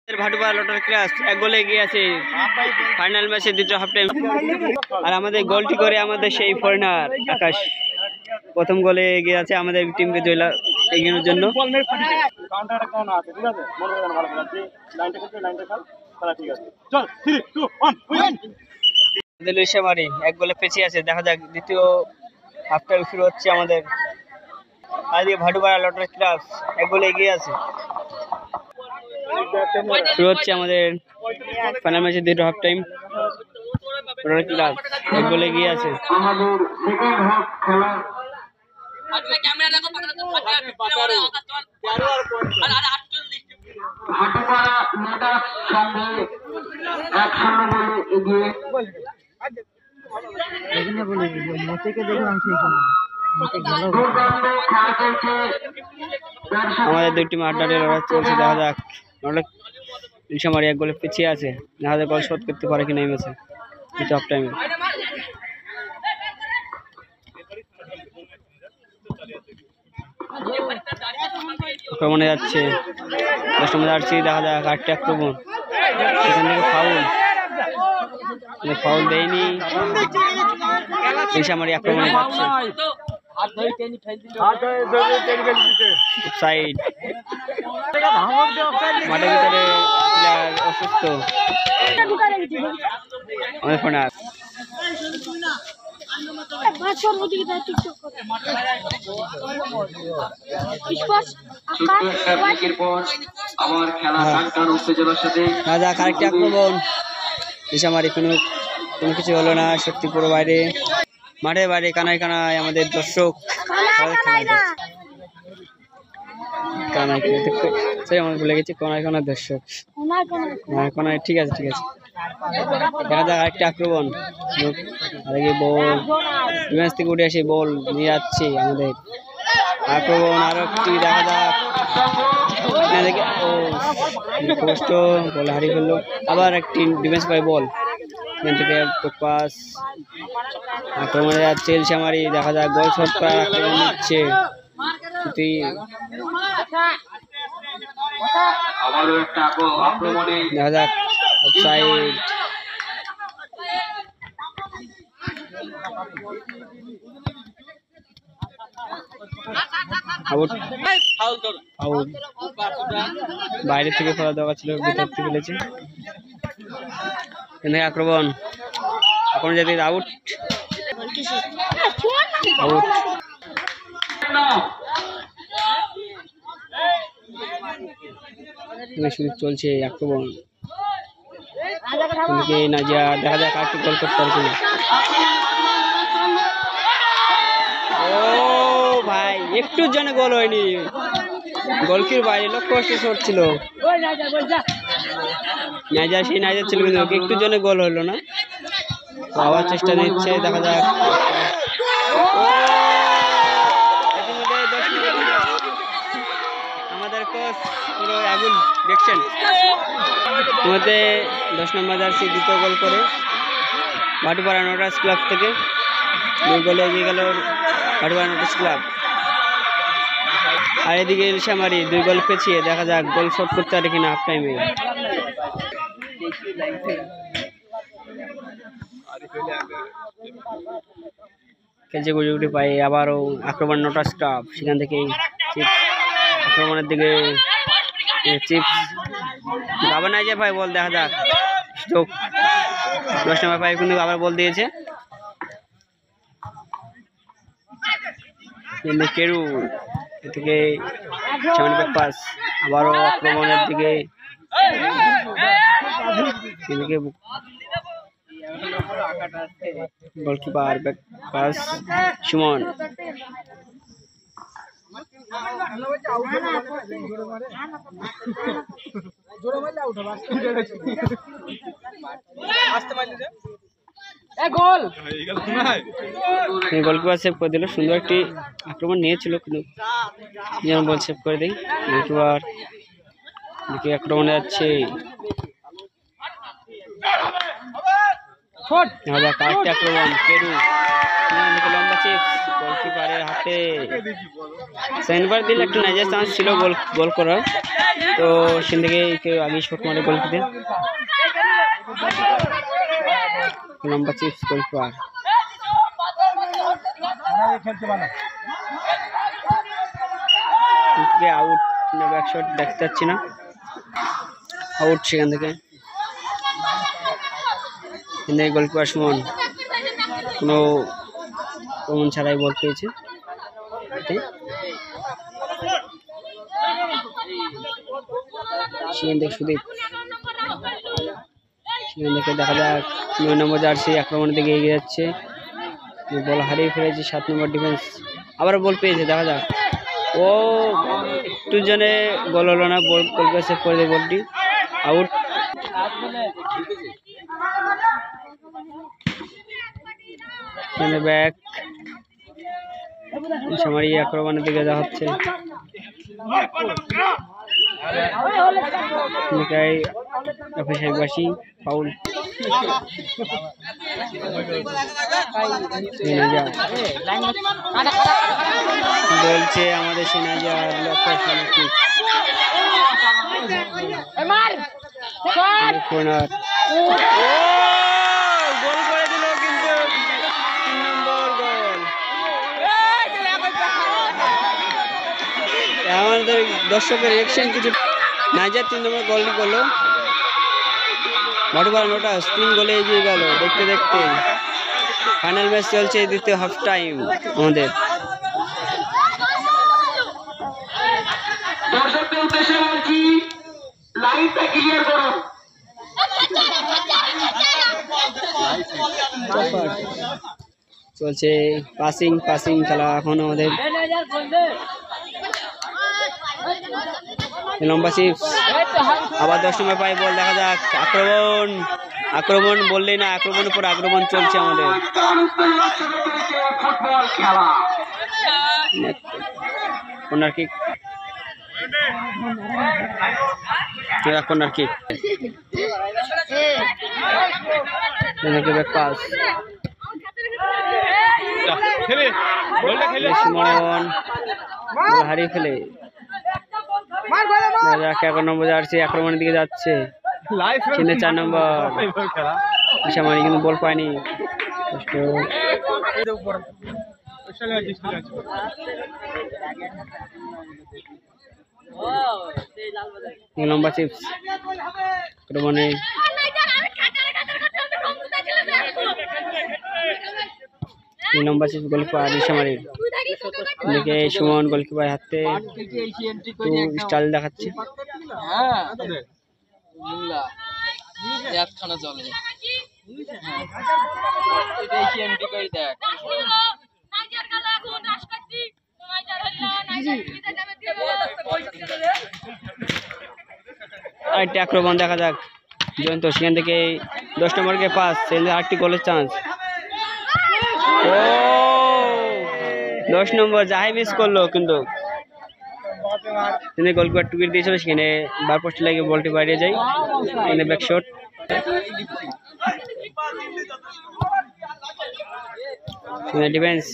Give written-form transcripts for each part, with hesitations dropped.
ভাটুয়া লটার ক্লাস এক গোলে এগিয়ে আছে ফাইনাল ম্যাচের দ্বিতীয় হাফ টাইম। আর আমাদের গোলটি করে আমাদের সেই ফরেনার আকাশ প্রথম গোলে এগিয়ে আছে আমাদের টিমকে এগিয়ে জন্য। এক গোলে পেছিয়ে আছে, দেখা যাক দ্বিতীয় হাফ টাইম শুরু হচ্ছে আমাদের। আজকে ভাটুয়া লটার ক্লাস এক গোলে এগিয়ে আছে, শুরু হচ্ছে আমাদের ফাইনাল ম্যাচের দ্বিতীয় হাফ টাইম। ক্লাব এক গোলে এগিয়ে আছে। আমাদের দুই টিম আড্ডাটে লড়াই চলছে, দেখা যাক ইলশামারি এক গোলে পিছিয়ে আছে, দেখা যাক গোল শোধ করতে পারে কিনা এই ম্যাচে দ্বিতীয় হাফ টাইমে। আক্রমণে যাচ্ছে যাচ্ছি, দেখা যাক আটটি আক্রমণ, সেখান থেকে ফাউল দেয়নি, ইলশামারি আক্রমণে যাচ্ছে। সাইড মাঠের ভিতরে প্লেয়ার অসুস্থ, আমাদের ফোনার আরেকটি আক্রমণ, ইলশামারি কোনো কিছু হলো না, সত্যি পুরো বাইরে, মাঠের বাইরে কানায় কানায় আমাদের দর্শক ভুলে গেছি, কোনায় কোনায় দর্শক, কোনায়, ঠিক আছে ঠিক আছে। দেখা যাক আরেকটা আক্রমণ, বল ডিফেন্স থেকে উঠে আসে, বল নিয়ে যাচ্ছে আমাদের আক্রমণ, আরো একটি দেখা যাক, কষ্ট বল হারিয়ে ফেললো, আবার একটি ডিফেন্স পাই বল, এখান থেকে পাস, আক্রমণে যাচ্ছে ইলশামারি, দেখা যাক গোল শট করার আক্রমণ হচ্ছে, দেখা যাক অফসাইড, বাইরে থেকে ফেলা দেওয়া ছিল, ভিতর থেকে ফেলেছে, আক্রমণ যেতে আউট, আউট। শুরু চলছে আক্রমণ, নাজিয়া, দেখা যাক আরেকটি গোল করতে পারছে না। ও ভাই, একটুর জন্য গোল হয়নি, গোলকির বাইরে লক্ষ্য শট ছিল, নাজিয়া সেই নাজিয়া ছিল, কিন্তু একটুর জন্য গোল হলো না, আবার চেষ্টা দিচ্ছে, দেখা যাক। আমাদের কোচ পুরো আগুন দেখছেন, মধ্যে 10 নম্বর জার্সি দ্বিতীয় গোল করে ভাটুয়া নোটাস ক্লাব থেকে 2 গোলে এগিয়ে গেল ভাটুয়া নোটাস ক্লাব। আর এদিকে ইলশামারি 2 গোল পেছিয়ে, দেখা যাক গোল শট করতে পারে কিনা হাফ টাইমে। খেলছে গুটি পাই, আবারও আক্রমণ নোটাস ক্লাব, সেখান থেকে আক্রমণের দিকে চিপস গাবা নাই যে ভাই, বল দেখা যাক, 10 নম্বর পাই কিন্তু আবার বল দিয়েছে, কেরু এদিকে পাস, আবারও আক্রমণের দিকে, goalkeeper back pass Suman, goalkeeper save করে দিল, সুন্দর একটি আক্রমণ নিয়েছিল, কিন্তু বল সেভ করে দেয় গোলকিপার। আক্রমণে যাচ্ছে, আক্রমণ কেরু লম্বা চিপস গোলকিপারের হাতে সেনবার দিলে একটু নাইজার চান্স ছিল গোল করার, তো সেখান থেকে কেউ আগে শট মারে গোলকিতে। লম্বা চিপস গোলকিপার আউট না ব্যাক শট দেখতে পাচ্ছি না, আউট সেখান থেকে। গোলকিপার সুমন কোনো কমন ছাড়াই বল পেয়েছে। সেখান থেকে সুদীপ, সেখান থেকে দেখা যাক 9 নম্বর জার্সি আক্রমণের দিকে এগিয়ে যাচ্ছে, বল হারিয়ে ফেলেছে 7 নম্বর ডিফেন্স, আবার বল পেয়েছে দেখা যাক। ও একটু জনে গোল হলো না, বল সেভ করে দেয়, বলটি আউট। ব্যাক সামারি আক্রমণের দিকে যাওয়া হচ্ছে, ফাউল। বলছে আমাদের সেনাজা গোল করে দিল, কিন্তু 3 নম্বর গোল। আমাদের দর্শকের রিয়াকশন কিছু, নাইজার 3 নম্বর গোলটি করলো, ভাটুপাড়া নোটাস 3 গোলে এগিয়ে গেল। দেখতে দেখতে ফাইনাল ম্যাচ চলছে, দ্বিতীয় হাফ টাইম আমাদের। চলছে পাসিং খেলা এখন আমাদের। লম্বা চিপস আবার 10 নম্বর পাই বল, দেখা যাক। আক্রমণ বললেই না, আক্রমণের পর আক্রমণ চলছে আমাদের। কর্নার কিক, ব্যাক পাস, হারিয়ে ফেলে 11 নম্বর জার্সি আক্রমণের দিকে যাচ্ছে, 4 নম্বর ইশামারি কিন্তু বল পায়নি। লম্বা চিপস আক্রমণে লম্বা চিপস গোলকিপার ইশামারির দিকে, সুমন গোলকিপার হাতে স্টাইল দেখাচ্ছে। আরেকটি আক্রমণ দেখা যাক জয়ন্ত, সেখান থেকে 10 নম্বরকে পাস, 8টি গোলের চান্স। ও 10 নম্বর যাই মিস করলো, কিন্তু তিনি গোলকিপার টুকিট দিয়েছিল, সেখানে বার পোস্টে লাগে বলটি বাইরে যায়, ব্যাক শট। ডিফেন্স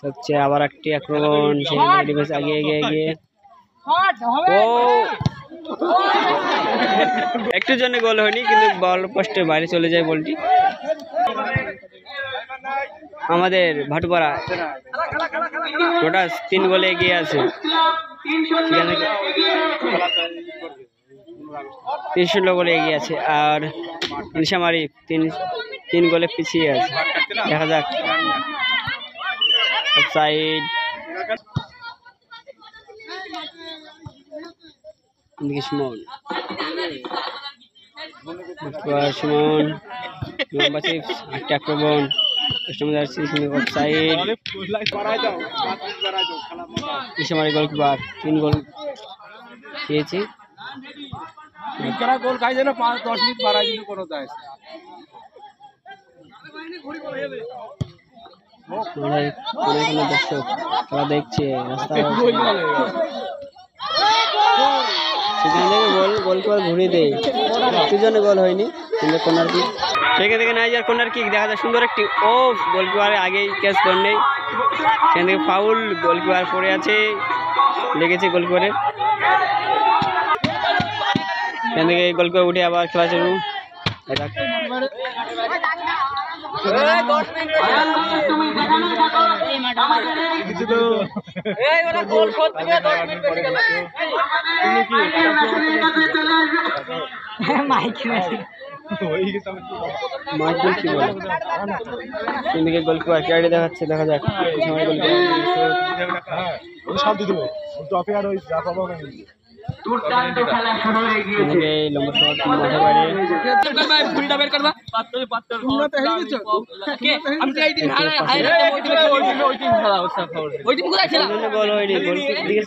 হচ্ছে আবার একটি আক্রমণ, সেখানে ডিফেন্স এগিয়ে ও একটু জন্য গোল হয়নি, কিন্তু বল পোস্টের বাইরে চলে যায় বলটি। আমাদের ভাটুপাড়া নোটাস 3 গোলে এগিয়ে আছে, 3 গোলে এগিয়ে আছে, আর ইশামারি 3 গোলে পিছিয়ে আছে। দেখা যাক অফসাইড, সুমন লম্বা চিপস একটা আক্রমণ, অফসাইড, ইশামারি গোলকিপার 3 গোল পেয়েছে। গোল খাই যেন 5-10 মিনিট বাড়াই দিল কোনো দায়। দর্শক তারা দেখছে রাস্তা, সেখান থেকে গোলকিপার ঘুরিয়ে দেয়, কি জন্য গোল হয়নি। সুন্দর কর্নার কিক সেখান থেকে নাইজার কর্নার কিক দেখা যায় সুন্দর একটি অফ গোলকিপারের আগেই ক্যাচ করে নেই সেখান থেকে ফাউল গোলকিপার পড়ে আছে লেগেছে গোলকিপারে সেখান থেকে গোলকিপার উঠে আবার খেলা শুরু গোলকিপার ক্যারি দেখাচ্ছে দেখা যাক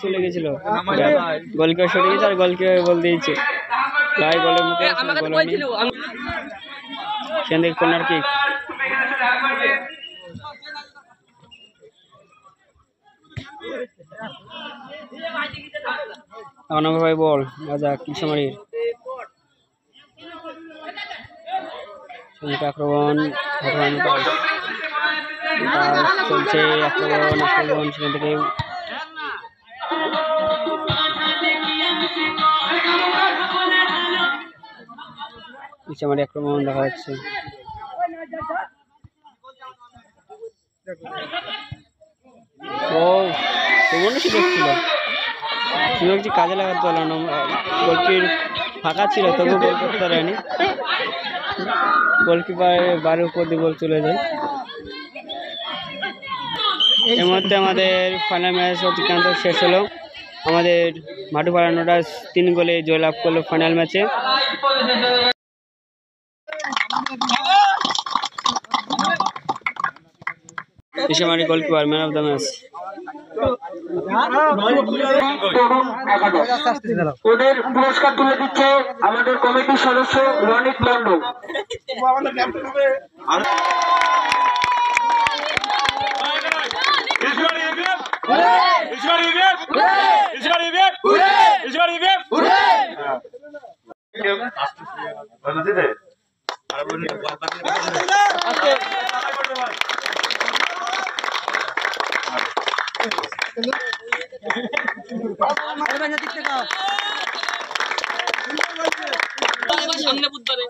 চলে গেছিল গোলকিপার সরে গেছে আর গোলকিপার বল দিয়েছে প্রায় বলের মুখে সেখান থেকে কর্নার কিক ভাই বল রাজা কৃষ্ণমারির আক্রমণ চলছে আক্রমণ সেখান থেকে কৃষ্ণমারি আক্রমণ দেখা যাচ্ছে ও সুযোগ ছিল সুযোগটি কাজে লাগাতে পারল না গোলকির ফাঁকা ছিল তবু গোল করতে পারেনি গোলকিপার বারের উপর দিয়ে বল চলে যায় এর মধ্যে আমাদের ফাইনাল ম্যাচ অতিক্রান্ত শেষ হলো আমাদের মাঠুপাড়া নোটাস 3 গোলে জয়লাভ করলো ফাইনাল ম্যাচে Krishnamari goalkeeper man of the match ওদের পুরস্কার তুলে দিচ্ছে আমাদের কমিটির সদস্য রনিত মন্ডল সামনে বুধবারে